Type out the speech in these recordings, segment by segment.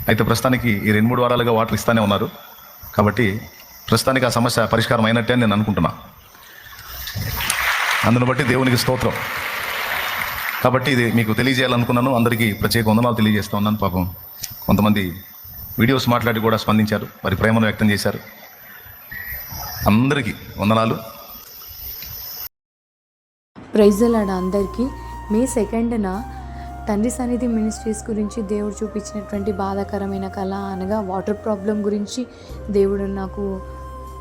అయితే ప్రస్తుతానికి ఈ 2-3 వారాలుగా వాటర్ ఇస్తూనే ఉన్నారు. కాబట్టి ప్రస్తుతానికి ఆ సమస్య పరిష్కారం అయినట్టే అని నేను అనుకుంటున్నా. అందును బట్టి దేవునికి స్తోత్రం. కాబట్టి ఇది మీకు తెలియజేయాలనుకున్నాను. అందరికీ ప్రత్యేక వందనాలు తెలియజేస్తూ ఉన్నాను. పాపం కొంతమంది వీడియోస్ మాట్లాడి కూడా స్పందించారు, వారి ప్రేమను వ్యక్తం చేశారు. అందరికీ వందనాలు. ప్రైజ్ ది లార్డ్ అందరికీ. మే 2న తండ్రి సన్నిధి మినిస్ట్రీస్ గురించి దేవుడు చూపించినటువంటి బాధాకరమైన కళ అనగా వాటర్ ప్రాబ్లం గురించి దేవుడు నాకు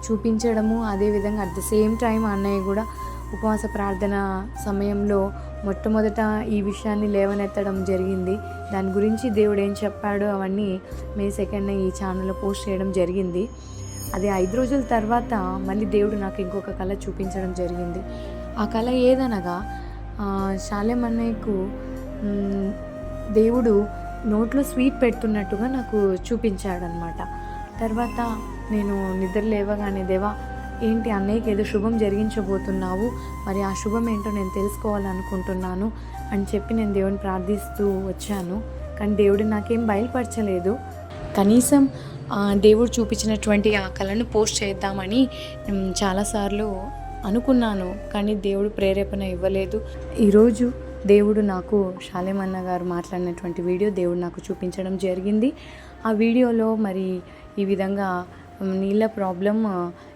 చూపించడము, అదేవిధంగా అట్ ద సేమ్ టైం అన్నయ్య కూడా ఉపవాస ప్రార్థన సమయంలో మొట్టమొదట ఈ విషయాన్ని లేవనెత్తడం జరిగింది. దాని గురించి దేవుడు ఏం చెప్పాడో అవన్నీ మే 2న ఈ ఛానల్లో పోస్ట్ చేయడం జరిగింది. అది 5 రోజుల తర్వాత మళ్ళీ దేవుడు నాకు ఇంకొక కళ చూపించడం జరిగింది. ఆ కళ ఏదనగా శాలేం అన్నయ్యకు దేవుడు నోట్లో స్వీట్ పెడుతున్నట్టుగా నాకు చూపించాడనమాట. తర్వాత నేను నిద్ర లేవగానే, దేవా ఏంటి అన్నయ్యకి ఏదో శుభం జరిగించబోతున్నావు, మరి ఆ శుభం ఏంటో నేను తెలుసుకోవాలనుకుంటున్నాను అని చెప్పి నేను దేవుని ప్రార్థిస్తూ వచ్చాను. కానీ దేవుడు నాకేం బయలుపరచలేదు. కనీసం దేవుడు చూపించినటువంటి ఆ కళను పోస్ట్ చేద్దామని చాలాసార్లు అనుకున్నాను, కానీ దేవుడు ప్రేరేపణ ఇవ్వలేదు. ఈరోజు దేవుడు నాకు శాలేం అన్న గారు మాట్లాడినటువంటి వీడియో దేవుడు నాకు చూపించడం జరిగింది. ఆ వీడియోలో మరి ఈ విధంగా నీళ్ళ ప్రాబ్లం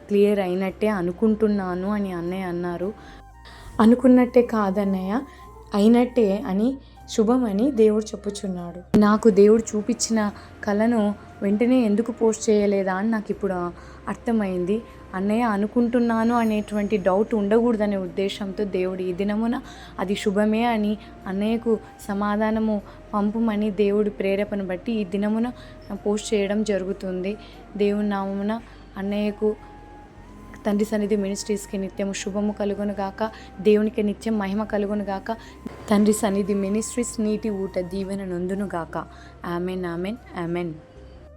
క్లియర్ అయినట్టే అనుకుంటున్నాను అని అన్నయ్య అన్నారు. అనుకున్నట్టే కాదన్నయ్య, అయినట్టే అని, శుభమని దేవుడు చెప్పుచున్నాడు. నాకు దేవుడు చూపించిన కళను వెంటనే ఎందుకు పోస్ట్ చేయలేదా అని నాకు ఇప్పుడు అర్థమైంది. అన్నయ్య అనుకుంటున్నాను అనేటువంటి డౌట్ ఉండకూడదనే ఉద్దేశంతో దేవుడు ఈ దినమున అది శుభమే అని అన్నయ్యకు సమాధానము పంపుమని దేవుడు ప్రేరేపణ బట్టి ఈ దినమున పోస్ట్ చేయడం జరుగుతుంది. దేవుని నామమున అన్నయ్యకు తండ్రి సన్నిధి మినిస్ట్రీస్కి నిత్యము శుభము కలుగును గాక, దేవునికి నిత్యం మహిమ కలుగును గాక. తండ్రి సన్నిధి మినిస్ట్రీస్ నీటి ఊట దీవెన నొందును గాక. Amen, amen, amen.